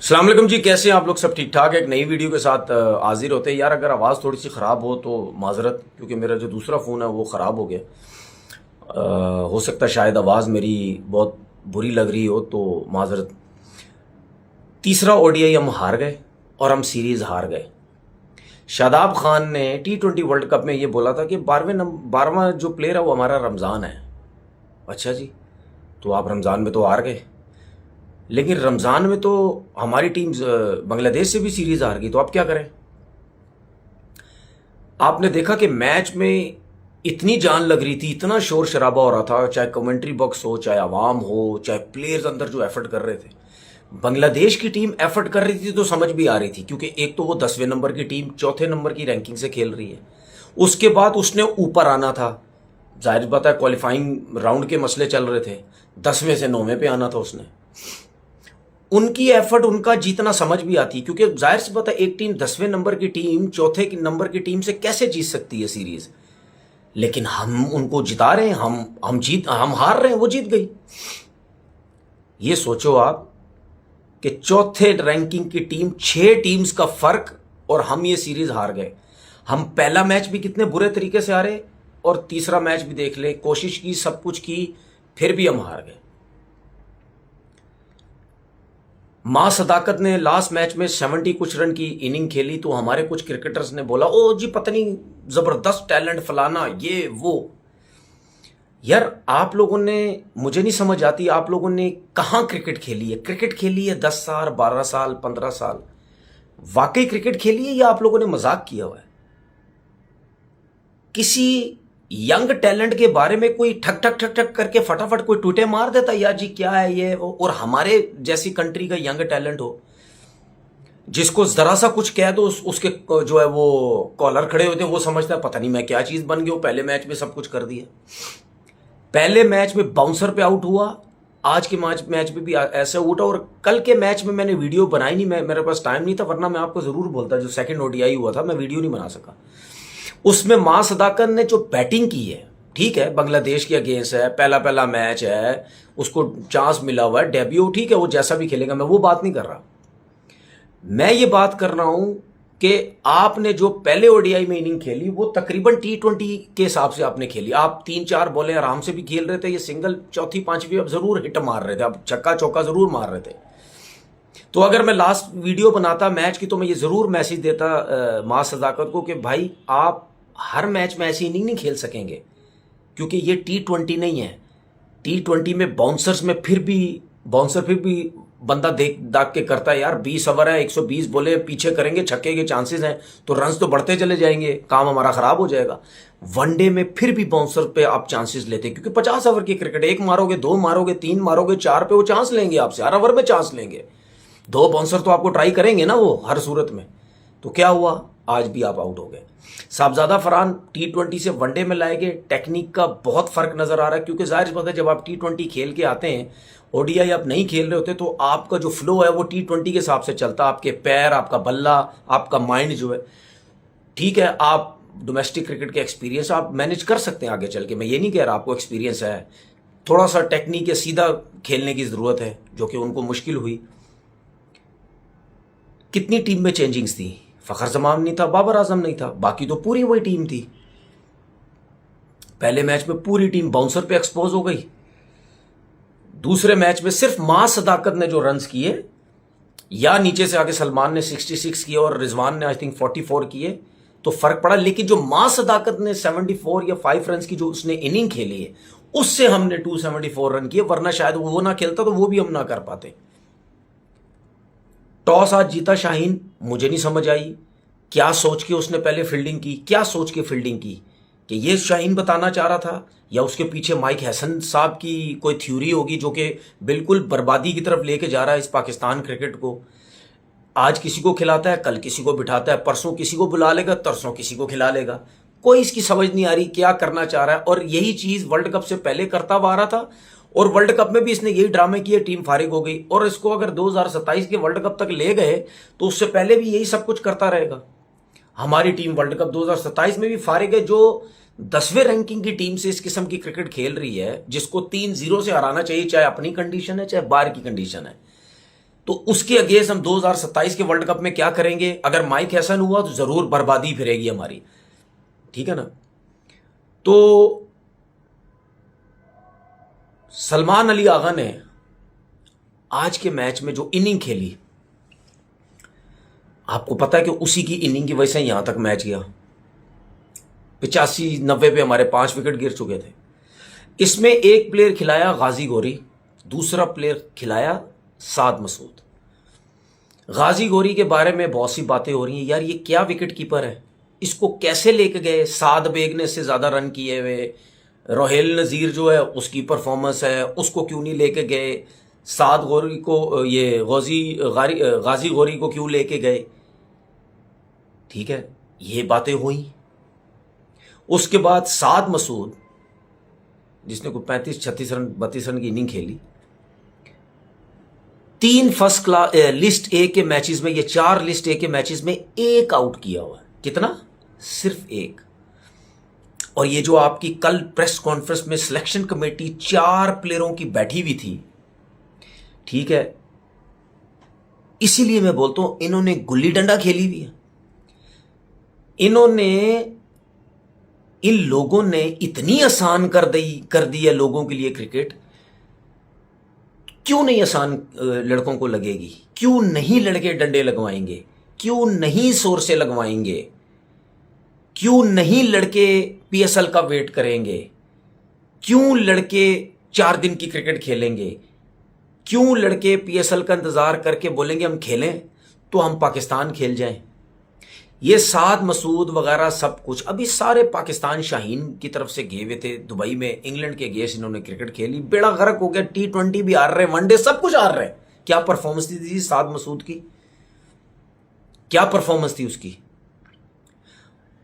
अस्सलाम वालेकुम जी, कैसे हैं आप लोग? सब ठीक ठाक है। एक नई वीडियो के साथ हाजिर होते हैं। यार अगर आवाज़ थोड़ी सी ख़राब हो तो माजरत, क्योंकि मेरा जो दूसरा फ़ोन है वो ख़राब हो गया। हो सकता है शायद आवाज़ मेरी बहुत बुरी लग रही हो, तो माजरत। तीसरा ओडीआई हम हार गए और हम सीरीज़ हार गए। शादाब खान ने T20 वर्ल्ड कप में ये बोला था कि 12वां जो प्लेयर है वो हमारा रमज़ान है। अच्छा जी, तो आप रमज़ान में तो हार गए, लेकिन रमज़ान में तो हमारी टीम बांग्लादेश से भी सीरीज़ हार गई, तो आप क्या करें? आपने देखा कि मैच में इतनी जान लग रही थी, इतना शोर शराबा हो रहा था, चाहे कमेंट्री बॉक्स हो, चाहे आवाम हो, चाहे प्लेयर्स अंदर जो एफर्ट कर रहे थे। बांग्लादेश की टीम एफर्ट कर रही थी तो समझ भी आ रही थी, क्योंकि एक तो वो 10वें नंबर की टीम चौथे नंबर की रैंकिंग से खेल रही है। उसके बाद उसने ऊपर आना था। जाहिर बात है, क्वालिफाइंग राउंड के मसले चल रहे थे। 10वें से 9वें पे आना था उसने। उनकी एफर्ट, उनका जीतना समझ भी आती, क्योंकि जाहिर सी बात है, एक टीम 10वें नंबर की टीम चौथे नंबर की टीम से कैसे जीत सकती है सीरीज? लेकिन हम उनको जिता रहे हैं, हम हार रहे हैं, वो जीत गई। ये सोचो आप कि चौथे रैंकिंग की टीम, 6 टीम्स का फर्क, और हम ये सीरीज हार गए। हम पहला मैच भी कितने बुरे तरीके से हारे, और तीसरा मैच भी देख ले, कोशिश की, सब कुछ की, फिर भी हम हार गए। मां सदाकत ने लास्ट मैच में 70 कुछ रन की इनिंग खेली, तो हमारे कुछ क्रिकेटर्स ने बोला, ओ जी पता नहीं जबरदस्त टैलेंट, फलाना ये वो। यार आप लोगों ने, मुझे नहीं समझ आती, आप लोगों ने कहां क्रिकेट खेली है? क्रिकेट खेली है 10 साल, 12 साल, 15 साल? वाकई क्रिकेट खेली है या आप लोगों ने मजाक किया हुआ है? किसी यंग टैलेंट के बारे में कोई ठक ठक ठक ठक करके फटाफट कोई टूटे मार देता, यार जी क्या है ये वो। और हमारे जैसी कंट्री का यंग टैलेंट हो, जिसको जरा सा कुछ कह दो उसके जो है वो कॉलर खड़े होते हैं, वो समझता है पता नहीं मैं क्या चीज बन गया हूं, पहले मैच में सब कुछ कर दिया। पहले मैच में बाउंसर पे आउट हुआ, आज के मैच में भी ऐसे उठा। और कल के मैच में मैंने वीडियो बनाई नहीं, मेरे पास टाइम नहीं था, वरना मैं आपको जरूर बोलता। जो सेकंड ओडीआई हुआ था, मैं वीडियो नहीं बना सका। उसमें मां सदाकत ने जो बैटिंग की है, ठीक है, बांग्लादेश के अगेंस्ट है, पहला पहला मैच है, उसको चांस मिला हुआ है, डेब्यू, ठीक है, वो जैसा भी खेलेगा, मैं वो बात नहीं कर रहा। मैं ये बात कर रहा हूं कि आपने जो पहले ओडीआई में इनिंग खेली, वो तकरीबन T20 के हिसाब से आपने खेली। आप 3-4 बॉलें आराम से भी खेल रहे थे, ये सिंगल चौथी पांचवी आप जरूर हिट मार रहे थे, आप छक्का चौका जरूर मार रहे थे। तो अगर मैं लास्ट वीडियो बनाता मैच की, तो मैं ये जरूर मैसेज देता मां सदाकत को कि भाई आप हर मैच में ऐसी इनिंग नहीं खेल सकेंगे, क्योंकि ये T20 नहीं है। T20 में बाउंसर फिर भी बंदा देख दाग के करता है। यार 20 ओवर है, 120 बोले पीछे करेंगे, छक्के के चांसेस हैं, तो रन्स तो बढ़ते चले जाएंगे, काम हमारा खराब हो जाएगा। वनडे में फिर भी बाउंसर पे आप चांसेस लेते, क्योंकि 50 ओवर की क्रिकेट, एक मारोगे, दो मारोगे, तीन मारोगे, चार पे वो चांस लेंगे आपसे, हर ओवर में चांस लेंगे। दो बाउंसर तो आपको ट्राई करेंगे ना वो, हर सूरत में। तो क्या हुआ, आज भी आप आउट हो गए। साहबजादा फरहान T20 से वनडे में लाए गए, टेक्निक का बहुत फर्क नजर आ रहा है, क्योंकि जाहिर बात है जब आप T20 खेल के आते हैं, ओडीआई आप नहीं खेल रहे होते, तो आपका जो फ्लो है वो T20 के हिसाब से चलता है। आपके पैर, आपका बल्ला, आपका माइंड जो है, ठीक है, आप डोमेस्टिक क्रिकेट के एक्सपीरियंस आप मैनेज कर सकते हैं आगे चल के। मैं ये नहीं कह रहा आपको एक्सपीरियंस है, थोड़ा सा टेक्निक या सीधा खेलने की जरूरत है, जो कि उनको मुश्किल हुई। कितनी टीम में चेंजिंग्स थी? फखर जमान नहीं था, बाबर आजम नहीं था, बाकी तो पूरी वही टीम थी। पहले मैच में पूरी टीम बाउंसर पे एक्सपोज हो गई। दूसरे मैच में सिर्फ मां सदाकत ने जो रन्स किए, या नीचे से आके सलमान ने 66 किए और रिजवान ने आई थिंक 44 किए, तो फर्क पड़ा। लेकिन जो मां सदाकत ने 74 या 5 रन की जो उसने इनिंग खेली है, उससे हमने 274 रन किए, वरना शायद वो ना खेलता तो वो भी हम ना कर पाते। टॉस आज जीता शाहीन, मुझे नहीं समझ आई क्या सोच के उसने पहले फील्डिंग की, क्या सोच के फील्डिंग की, कि ये शाहीन बताना चाह रहा था, या उसके पीछे माइक हैसन साहब की कोई थ्योरी होगी जो कि बिल्कुल बर्बादी की तरफ लेके जा रहा है इस पाकिस्तान क्रिकेट को। आज किसी को खिलाता है, कल किसी को बिठाता है, परसों किसी को बुला लेगा, तरसों किसी को खिला लेगा। कोई इसकी समझ नहीं आ रही क्या करना चाह रहा है। और यही चीज वर्ल्ड कप से पहले करता हुआ आ रहा था, और वर्ल्ड कप में भी इसने यही ड्रामे किए, टीम फारिग हो गई। और इसको अगर 2027 के वर्ल्ड कप तक ले गए, तो उससे पहले भी यही सब कुछ करता रहेगा। हमारी टीम वर्ल्ड कप 2027 में भी फारिग है, जो 10वें रैंकिंग की टीम से इस किस्म की क्रिकेट खेल रही है, जिसको 3-0 से हराना चाहिए, चाहे अपनी कंडीशन है चाहे बाहर की कंडीशन है। तो उसके अगेंस्ट हम 2027 के वर्ल्ड कप में क्या करेंगे? अगर माइक हैसन हुआ तो जरूर बर्बादी फिरेगी हमारी, ठीक है ना? तो सलमान अली आगा ने आज के मैच में जो इनिंग खेली, आपको पता है कि उसी की इनिंग की वजह से यहां तक मैच गया। 85-90 पे हमारे 5 विकेट गिर चुके थे। इसमें एक प्लेयर खिलाया गाजी गौरी, दूसरा प्लेयर खिलाया साद मसूद। गाजी गौरी के बारे में बहुत सी बातें हो रही हैं, यार ये क्या विकेट कीपर है, इसको कैसे लेके गए? साद बेग ने इससे ज्यादा रन किए हुए, रोहेल नज़ीर जो है उसकी परफॉर्मेंस है, उसको क्यों नहीं लेके गए? साद गौरी को, ये गाजी गौरी को क्यों लेके गए? ठीक है, ये बातें हुई। उसके बाद साद मसूद जिसने कोई 35-36 रन 32 रन की इनिंग खेली, 3 फर्स्ट क्लास लिस्ट ए के मैचेस में, ये 4 लिस्ट ए के मैचेस में एक आउट किया हुआ है। कितना? सिर्फ एक। और ये जो आपकी कल प्रेस कॉन्फ्रेंस में सिलेक्शन कमेटी 4 प्लेयरों की बैठी हुई थी, ठीक है, इसीलिए मैं बोलता हूं इन्होंने गुल्ली डंडा खेली हुई है। इन लोगों ने इतनी आसान कर दी है लोगों के लिए क्रिकेट। क्यों नहीं आसान लड़कों को लगेगी? क्यों नहीं लड़के डंडे लगवाएंगे? क्यों नहीं शोर से लगवाएंगे? क्यों नहीं लड़के पीएसएल का वेट करेंगे? क्यों लड़के 4 दिन की क्रिकेट खेलेंगे? क्यों लड़के पीएसएल का इंतजार करके बोलेंगे हम खेलें तो हम पाकिस्तान खेल जाएं? ये साद मसूद वगैरह सब कुछ अभी सारे पाकिस्तान शाहीन की तरफ से गए हुए थे दुबई में, इंग्लैंड के अगेंस्ट इन्होंने क्रिकेट खेली, बेड़ा गर्क हो गया। T20 भी हार रहे, वनडे सब कुछ हार रहे। क्या परफॉर्मेंस थी साद मसूद की? क्या परफॉर्मेंस थी उसकी?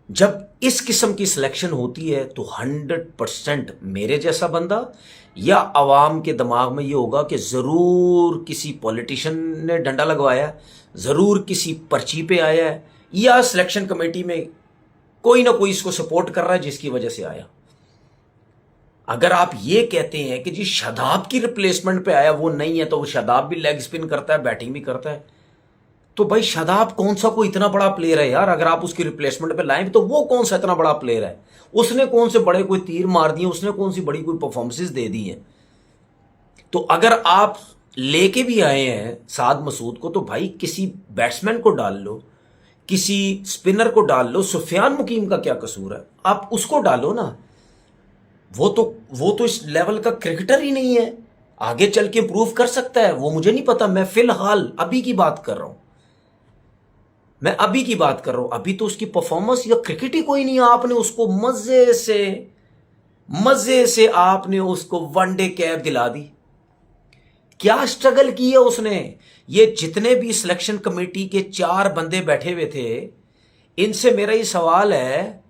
जब इस किस्म की सिलेक्शन होती है तो 100% मेरे जैसा बंदा या अवाम के दिमाग में ये होगा कि जरूर किसी पॉलिटिशियन ने डंडा लगवाया, जरूर किसी पर्ची पे आया है, या सिलेक्शन कमेटी में कोई ना कोई इसको सपोर्ट कर रहा है जिसकी वजह से आया। अगर आप ये कहते हैं कि जी शादाब की रिप्लेसमेंट पे आया, वो नहीं है, तो वो शादाब भी लेग स्पिन करता है, बैटिंग भी करता है, तो भाई शादाब कौन सा कोई इतना बड़ा प्लेयर है यार? अगर आप उसकी रिप्लेसमेंट पे लाएं तो वो कौन सा इतना बड़ा प्लेयर है? उसने कौन से बड़े कोई तीर मार दिए? उसने कौन सी बड़ी कोई परफॉर्मेंसेस दे दी हैं? तो अगर आप लेके भी आए हैं साद मसूद को, तो भाई किसी बैट्समैन को डाल लो, किसी स्पिनर को डाल लो। सुफियान मुकीम का क्या कसूर है? आप उसको डालो ना। वो तो इस लेवल का क्रिकेटर ही नहीं है, आगे चल के प्रूव कर सकता है वो, मुझे नहीं पता। मैं फिलहाल अभी की बात कर रहा हूं, अभी तो उसकी परफॉर्मेंस या क्रिकेट ही कोई नहीं है। आपने उसको मजे से आपने उसको वनडे कैप दिला दी। क्या स्ट्रगल की है उसने? ये जितने भी सिलेक्शन कमेटी के 4 बंदे बैठे हुए थे, इनसे मेरा ये सवाल है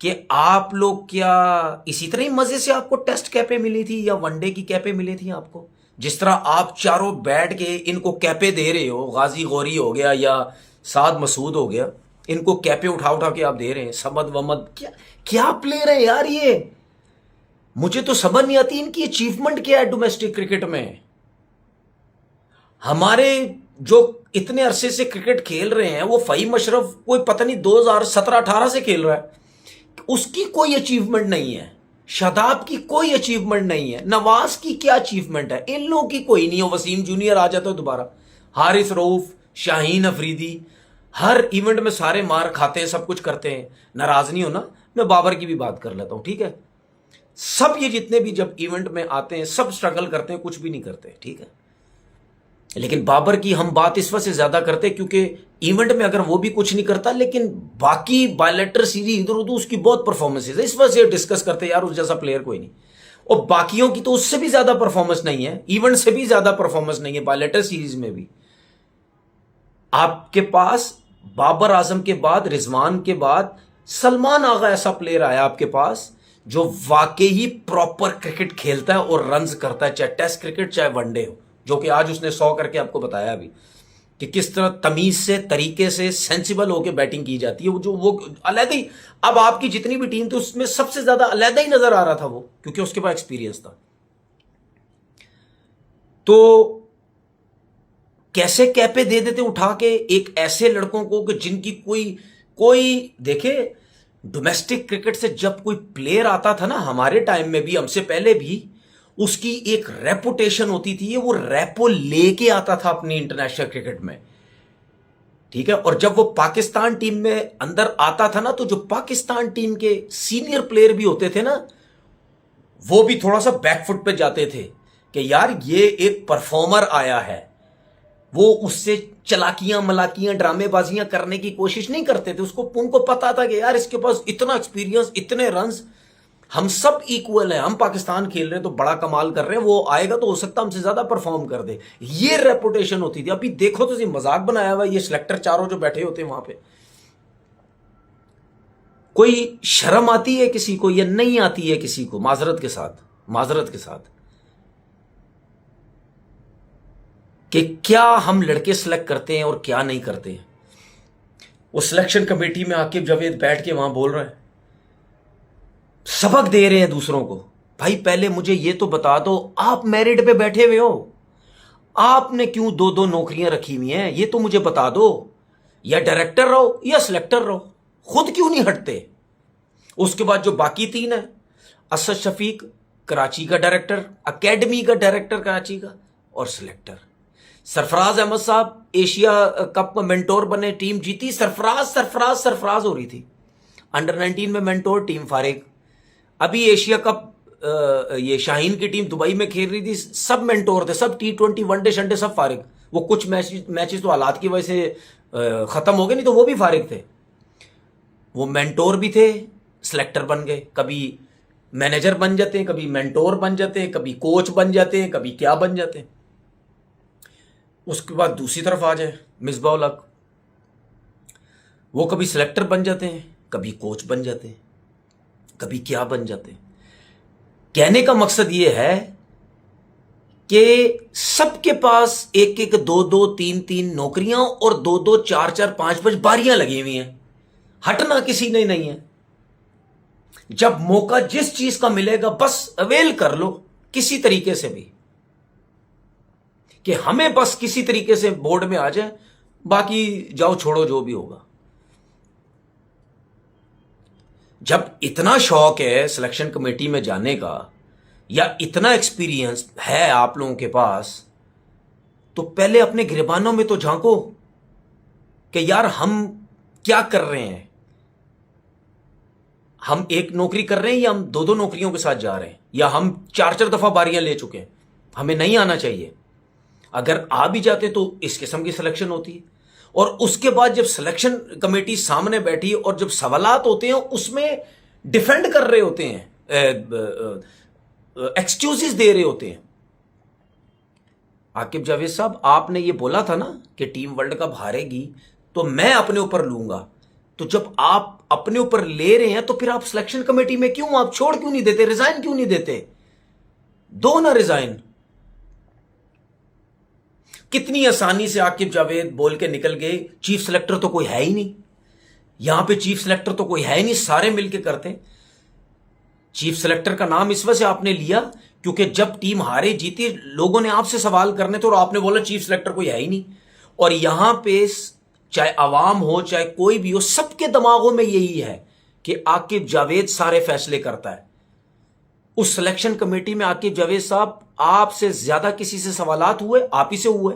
कि आप लोग क्या इसी तरह ही मजे से आपको टेस्ट कैपें मिली थी या वनडे की कैपें मिली थी आपको? जिस तरह आप चारों बैठ के इनको कैपें दे रहे हो, गाजी गौरी हो गया या साद मसूद हो गया, इनको कैपें उठा उठा के आप दे रहे हैं। समद वमद क्या प्लेयर है यार ये? मुझे तो समझ नहीं आती इनकी अचीवमेंट क्या है डोमेस्टिक क्रिकेट में। हमारे जो इतने अरसे से क्रिकेट खेल रहे हैं, वो फ़हीम अशरफ कोई पता नहीं 2017-18 से खेल रहा है, उसकी कोई अचीवमेंट नहीं है। शादाब की कोई अचीवमेंट नहीं है। नवाज की क्या अचीवमेंट है? इन लोगों की कोई नहीं है। वसीम जूनियर आ जाता है दोबारा, हारिस रऊफ, शाहीन अफरीदी, हर इवेंट में सारे मार खाते हैं, सब कुछ करते हैं। नाराज नहीं हो ना, मैं बाबर की भी बात कर लेता हूं, ठीक है? सब ये जितने भी जब इवेंट में आते हैं सब स्ट्रगल करते हैं, कुछ भी नहीं करते, ठीक है? लेकिन बाबर की हम बात इस वजह से ज्यादा करते हैं क्योंकि इवेंट में अगर वो भी कुछ नहीं करता, लेकिन बाकी बायलेटर सीरीज इधर उधर उसकी बहुत परफॉर्मेंसेज है, इस वजह से डिस्कस करते हैं यार उस जैसा प्लेयर कोई नहीं। और बाकियों की तो उससे भी ज्यादा परफॉर्मेंस नहीं है, इवेंट से भी ज्यादा परफॉर्मेंस नहीं है बायलेटर सीरीज में भी। आपके पास बाबर आजम के बाद, रिजवान के बाद सलमान आगा ऐसा प्लेयर आया आपके पास जो वाकई ही प्रॉपर क्रिकेट खेलता है और रन्स करता है, चाहे टेस्ट क्रिकेट चाहे वनडे हो, जो कि आज उसने 100 करके आपको बताया अभी कि किस तरह तमीज से, तरीके से, सेंसिबल होकर बैटिंग की जाती है। वो अलग ही, अब आपकी जितनी भी टीम थी उसमें सबसे ज्यादा अलग ही नजर आ रहा था वो, क्योंकि उसके पास एक्सपीरियंस था। तो कैसे कैपे दे देते उठा के एक ऐसे लड़कों को कि जिनकी कोई कोई देखे। डोमेस्टिक क्रिकेट से जब कोई प्लेयर आता था ना, हमारे टाइम में भी, हमसे पहले भी, उसकी एक रेपुटेशन होती थी, वो रेपो लेके आता था अपनी इंटरनेशनल क्रिकेट में, ठीक है। और जब वो पाकिस्तान टीम में अंदर आता था ना, तो जो पाकिस्तान टीम के सीनियर प्लेयर भी होते थे ना, वो भी थोड़ा सा बैकफुट पे जाते थे कि यार ये एक परफॉर्मर आया है। वो उससे चलाकियां मलाकियां ड्रामेबाजियां करने की कोशिश नहीं करते थे। उनको पता था कि यार इसके पास इतना एक्सपीरियंस, इतने रन्स, हम सब इक्वल है, हम पाकिस्तान खेल रहे हैं तो बड़ा कमाल कर रहे हैं, वो आएगा तो हो सकता है हमसे ज्यादा परफॉर्म कर दे। ये रेपुटेशन होती थी। अभी देखो तो मजाक बनाया हुआ ये सिलेक्टर चारों जो बैठे होते हैं वहां पे, कोई शर्म आती है किसी को या नहीं आती है किसी को? माजरत के साथ कि क्या हम लड़के सिलेक्ट करते हैं और क्या नहीं करते हैं। वो सिलेक्शन कमेटी में आकिब जावेद बैठ के वहां बोल रहा है, सबक दे रहे हैं दूसरों को। भाई पहले मुझे ये तो बता दो, आप मेरिट पे बैठे हुए हो, आपने क्यों दो दो नौकरियां रखी हुई हैं, ये तो मुझे बता दो। या डायरेक्टर रहो या सिलेक्टर रहो, खुद क्यों नहीं हटते? उसके बाद जो बाकी तीन है, असद शफीक कराची का डायरेक्टर, एकेडमी का डायरेक्टर कराची का, और सिलेक्टर सरफराज अहमद साहब एशिया कप में मेंटोर बने, टीम जीती, सरफराज हो रही थी। अंडर 19 में मेंटोर, टीम फारिग। अभी एशिया कप ये शाहीन की टीम दुबई में खेल रही थी, सब मेंटोर थे, सब T20 वनडे शनडे सब फारिग। वो कुछ मैचेस तो हालात की वजह से खत्म हो गए, नहीं तो वो भी फारिग थे। वो मेंटोर भी थे, सिलेक्टर बन गए, कभी मैनेजर बन जाते हैं, कभी मेंटोर बन जाते हैं, कभी कोच बन जाते हैं, कभी क्या बन जाते हैं। उसके बाद दूसरी तरफ आ जाए मिसबाह उल हक, वो कभी सिलेक्टर बन जाते हैं, कभी कोच बन जाते हैं, कभी क्या बन जाते हैं। कहने का मकसद ये है कि सबके पास एक एक, दो दो, तीन तीन नौकरियां और दो दो, चार चार, पांच पांच बारियां लगी हुई हैं। हटना किसी ने नहीं है। जब मौका जिस चीज का मिलेगा बस अवेल कर लो, किसी तरीके से भी, कि हमें बस किसी तरीके से बोर्ड में आ जाए, बाकी जाओ छोड़ो जो भी होगा। जब इतना शौक है सिलेक्शन कमेटी में जाने का, या इतना एक्सपीरियंस है आप लोगों के पास, तो पहले अपने गिरबानों में तो झांको कि यार हम क्या कर रहे हैं। हम एक नौकरी कर रहे हैं या हम दो दो नौकरियों के साथ जा रहे हैं, या हम चार चार दफा बारियां ले चुके हैं। हमें नहीं आना चाहिए। अगर आ भी जाते तो इस किस्म की सिलेक्शन होती है। और उसके बाद जब सिलेक्शन कमेटी सामने बैठी और जब सवालात होते हैं उसमें डिफेंड कर रहे होते हैं, एक्सक्यूजेस दे रहे होते हैं। आकिब जावेद साहब, आपने ये बोला था ना कि टीम वर्ल्ड कप हारेगी तो मैं अपने ऊपर लूंगा। तो जब आप अपने ऊपर ले रहे हैं तो फिर आप सिलेक्शन कमेटी में क्यों, आप छोड़ क्यों नहीं देते, रिजाइन क्यों नहीं देते? दो ना रिजाइन। कितनी आसानी से आकिब जावेद बोल के निकल गए, चीफ सिलेक्टर तो कोई है ही नहीं, यहां पे चीफ सिलेक्टर तो कोई है ही नहीं, सारे मिलके करते। चीफ सिलेक्टर का नाम इस वजह से आपने लिया क्योंकि जब टीम हारे जीती लोगों ने आपसे सवाल करने थे और आपने बोला चीफ सिलेक्टर कोई है ही नहीं। और यहां पे चाहे आवाम हो चाहे कोई भी हो, सबके दिमागों में यही है कि आकिब जावेद सारे फैसले करता है। उस सिलेक्शन कमेटी में आकिब जावेद साहब, आपसे ज्यादा किसी से सवालात हुए, आप ही से हुए,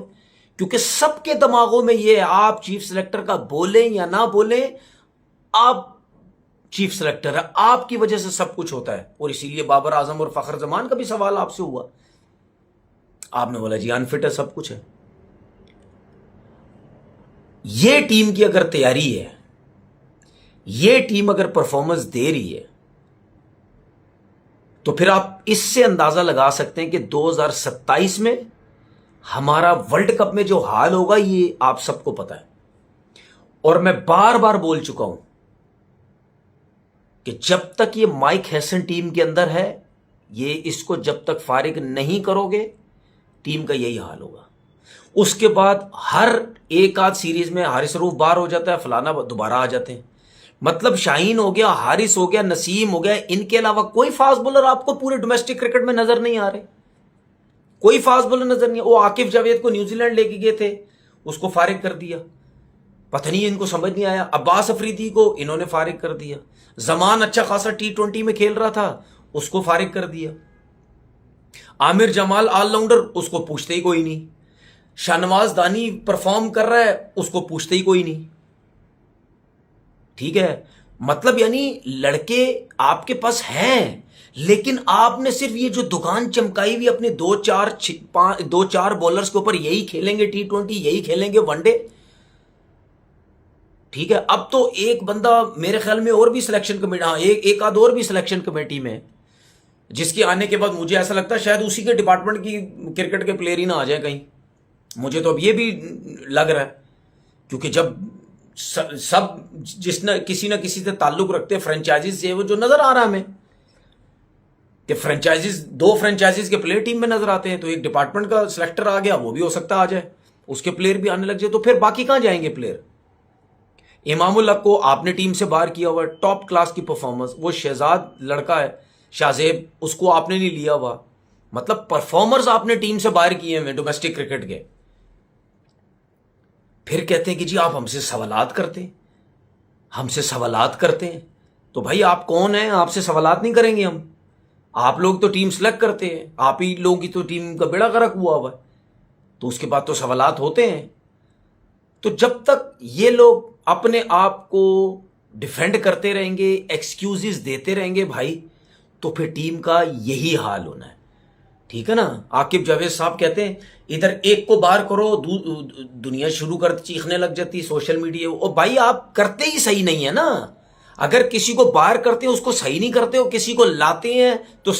क्योंकि सबके दिमागों में यह है आप चीफ सिलेक्टर का बोले या ना बोले, आप चीफ सिलेक्टर है, आपकी वजह से सब कुछ होता है। और इसीलिए बाबर आजम और फखर जमान का भी सवाल आपसे हुआ, आपने बोला जी अनफिट है, सब कुछ है। ये टीम की अगर तैयारी है, ये टीम अगर परफॉर्मेंस दे रही है, तो फिर आप इससे अंदाजा लगा सकते हैं कि 2027 में हमारा वर्ल्ड कप में जो हाल होगा ये आप सबको पता है। और मैं बार बार बोल चुका हूं कि जब तक ये माइक हैसन टीम के अंदर है, ये इसको जब तक फारिग नहीं करोगे, टीम का यही हाल होगा। उसके बाद हर एक आध सीरीज में हारिस रऊफ बाहर हो जाता है, फलाना दोबारा आ जाते हैं। मतलब शाहीन हो गया, हारिस हो गया, नसीम हो गया, इनके अलावा कोई फास्ट बॉलर आपको पूरे डोमेस्टिक क्रिकेट में नजर नहीं आ रहे, कोई फास्ट बॉलर नजर नहीं। वो आकिब जावेद को न्यूजीलैंड लेके गए थे, उसको फारिग कर दिया। पता नहीं इनको समझ नहीं आया। अब्बास अफरीदी को इन्होंने फारिग कर दिया। जमान अच्छा खासा T20 में खेल रहा था, उसको फारिग कर दिया। आमिर जमाल ऑलराउंडर, उसको पूछते ही कोई नहीं। शाहनवाज दानी परफॉर्म कर रहा है, उसको पूछते ही कोई नहीं। ठीक है, मतलब यानी लड़के आपके पास हैं, लेकिन आपने सिर्फ ये जो दुकान चमकाई हुई अपने दो चार बॉलर्स के ऊपर, यही खेलेंगे T20, यही खेलेंगे वनडे। ठीक है, अब तो एक बंदा मेरे ख्याल में और भी सिलेक्शन कमेटी, हाँ एक आध और भी सिलेक्शन कमेटी में, जिसके आने के बाद मुझे ऐसा लगता है शायद उसी के डिपार्टमेंट की क्रिकेट के प्लेयर ही ना आ जाए कहीं। मुझे तो अब ये भी लग रहा है, क्योंकि जब सब जिसने किसी ना किसी से ताल्लुक रखते हैं फ्रेंचाइजीज से, वो जो नजर आ रहा है हमें कि दो फ्रेंचाइजीज के प्लेयर टीम में नजर आते हैं, तो एक डिपार्टमेंट का सिलेक्टर आ गया, वो भी हो सकता आ जाए, उसके प्लेयर भी आने लग जाए, तो फिर बाकी कहां जाएंगे प्लेयर। इमामुल हक को आपने टीम से बाहर किया हुआ, टॉप क्लास की परफॉर्मेंस, वो शहजाद लड़का है शाहजेब, उसको आपने नहीं लिया हुआ। मतलब परफॉर्मर्स आपने टीम से बाहर किए हैं डोमेस्टिक क्रिकेट के। फिर कहते हैं कि जी आप हमसे सवालात करते हैं, हमसे सवालात करते हैं। तो भाई आप कौन हैं, आपसे सवालात नहीं करेंगे हम। आप लोग तो टीम सेलेक्ट करते हैं, आप ही लोगों की तो टीम का बेड़ा गर्क हुआ है, तो उसके बाद तो सवालात होते हैं। तो जब तक ये लोग अपने आप को डिफेंड करते रहेंगे, एक्सक्यूजेस देते रहेंगे भाई, तो फिर टीम का यही हाल होना है। ठीक है ना। आकिब जावेद साहब कहते हैं इधर एक को बाहर करो, दुनिया शुरू कर चीखने लग जाती सोशल मीडिया। और भाई आप करते ही सही नहीं है ना। अगर किसी को बाहर करते हैं उसको सही नहीं करते हो, किसी को लाते हैं तो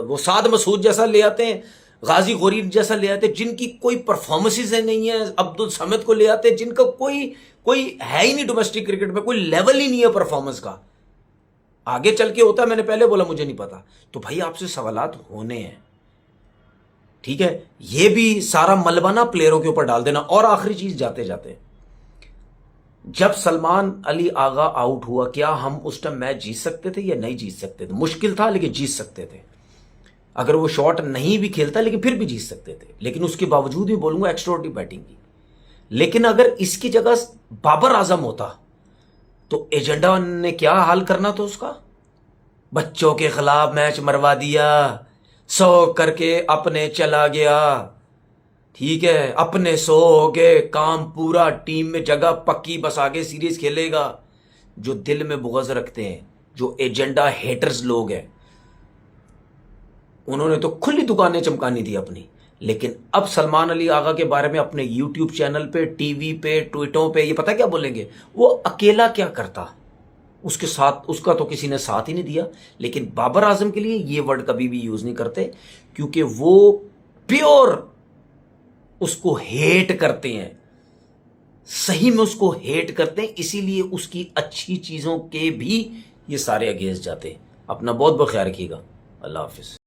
वो साद मसूद जैसा ले आते हैं, गाजी गरीब जैसा ले आते हैं, जिनकी कोई परफॉर्मेंसेज नहीं है, अब्दुल समेद को ले आते हैं जिनका कोई है ही नहीं डोमेस्टिक क्रिकेट में, कोई लेवल ही नहीं है परफॉर्मेंस का। आगे चल के होता है, मैंने पहले बोला मुझे नहीं पता। तो भाई आपसे सवालात होने हैं। ठीक है, ये भी सारा मलबा ना प्लेयरों के ऊपर डाल देना। और आखिरी चीज जाते जाते, जब सलमान अली आगा आउट हुआ, क्या हम उस टाइम मैच जीत सकते थे या नहीं जीत सकते थे? मुश्किल था लेकिन जीत सकते थे। अगर वो शॉट नहीं भी खेलता लेकिन फिर भी जीत सकते थे। लेकिन उसके बावजूद भी बोलूंगा एक्स्ट्राऑर्डिनरी बैटिंग की। लेकिन अगर इसकी जगह बाबर आजम होता तो एजेंडा ने क्या हाल करना था उसका। बच्चों के खिलाफ मैच मरवा दिया, 100 करके अपने चला गया। ठीक है, अपने 100 हो गए, काम पूरा, टीम में जगह पक्की, बस आगे सीरीज खेलेगा। जो दिल में बुग़्ज़ रखते हैं, जो एजेंडा हेटर्स लोग हैं, उन्होंने तो खुली दुकानें चमकानी थी अपनी। लेकिन अब सलमान अली आगा के बारे में अपने यूट्यूब चैनल पे, टीवी पे, ट्वीटों पे ये पता क्या बोलेंगे, वो अकेला क्या करता, उसके साथ उसका तो किसी ने साथ ही नहीं दिया। लेकिन बाबर आजम के लिए ये वर्ड कभी भी यूज नहीं करते, क्योंकि वो प्योर उसको हेट करते हैं, सही में उसको हेट करते हैं। इसीलिए उसकी अच्छी चीजों के भी ये सारे अगेंस्ट जाते हैं। अपना बहुत बहुत ख्याल रखिएगा। अल्लाह हाफिज।